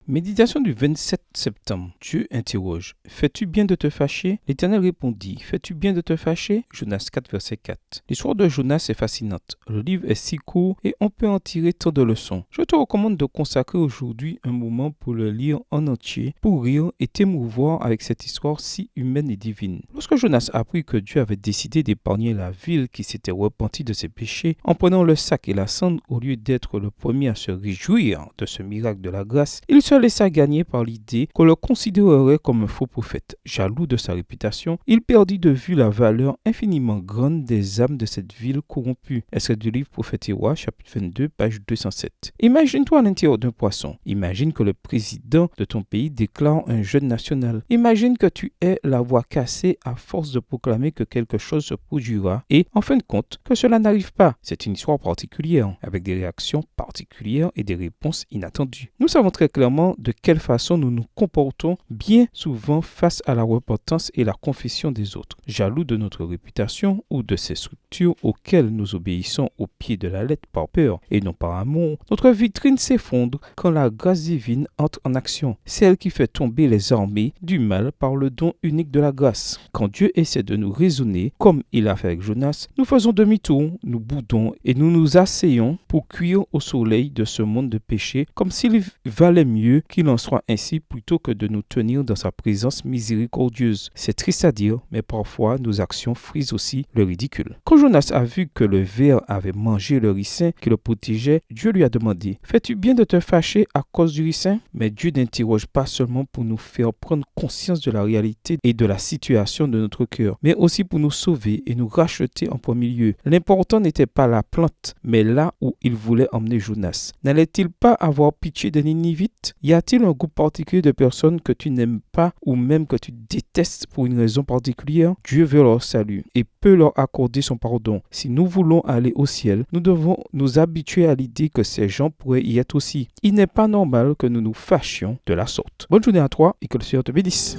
Méditation du 27 septembre. Dieu interroge. Fais-tu bien de te fâcher? L'Éternel répondit. Fais-tu bien de te fâcher? Jonas 4, verset 4. L'histoire de Jonas est fascinante. Le livre est si court et on peut en tirer tant de leçons. Je te recommande de consacrer aujourd'hui un moment pour le lire en entier, pour rire et t'émouvoir avec cette histoire si humaine et divine. Lorsque Jonas apprit que Dieu avait décidé d'épargner la ville qui s'était repentie de ses péchés en prenant le sac et la cendre au lieu d'être le premier à se réjouir de ce miracle de la grâce, il se laissa gagner par l'idée qu'on le considérerait comme un faux prophète. Jaloux de sa réputation, il perdit de vue la valeur infiniment grande des âmes de cette ville corrompue. Extrait du livre Prophètes et Rois, chapitre 22, page 207. Imagine-toi à l'intérieur d'un poisson. Imagine que le président de ton pays déclare un jeûne national. Imagine que tu aies la voix cassée à force de proclamer que quelque chose se produira et, en fin de compte, que cela n'arrive pas. C'est une histoire particulière, avec des réactions particulières et des réponses inattendues. Nous savons très clairement de quelle façon nous nous comportons bien souvent face à la repentance et la confession des autres. Jaloux de notre réputation ou de ces structures auxquelles nous obéissons au pied de la lettre par peur et non par amour, notre vitrine s'effondre quand la grâce divine entre en action. C'est elle qui fait tomber les armées du mal par le don unique de la grâce. Quand Dieu essaie de nous raisonner, comme il a fait avec Jonas, nous faisons demi-tour, nous boudons et nous nous asseyons pour cuire au soleil de ce monde de péché, comme s'il valait mieux qu'il en soit ainsi plutôt que de nous tenir dans sa présence miséricordieuse. C'est triste à dire, mais parfois nos actions frisent aussi le ridicule. Quand Jonas a vu que le ver avait mangé le ricin qui le protégeait, Dieu lui a demandé « Fais-tu bien de te fâcher à cause du ricin ?» Mais Dieu n'interroge pas seulement pour nous faire prendre conscience de la réalité et de la situation de notre cœur, mais aussi pour nous sauver et nous racheter en premier lieu. L'important n'était pas la plante, mais là où il voulait emmener Jonas. N'allait-il pas avoir pitié des Ninivites? Y a-t-il un groupe particulier de personnes que tu n'aimes pas ou même que tu détestes pour une raison particulière? Dieu veut leur salut et peut leur accorder son pardon. Si nous voulons aller au ciel, nous devons nous habituer à l'idée que ces gens pourraient y être aussi. Il n'est pas normal que nous nous fâchions de la sorte. Bonne journée à toi et que le Seigneur te bénisse.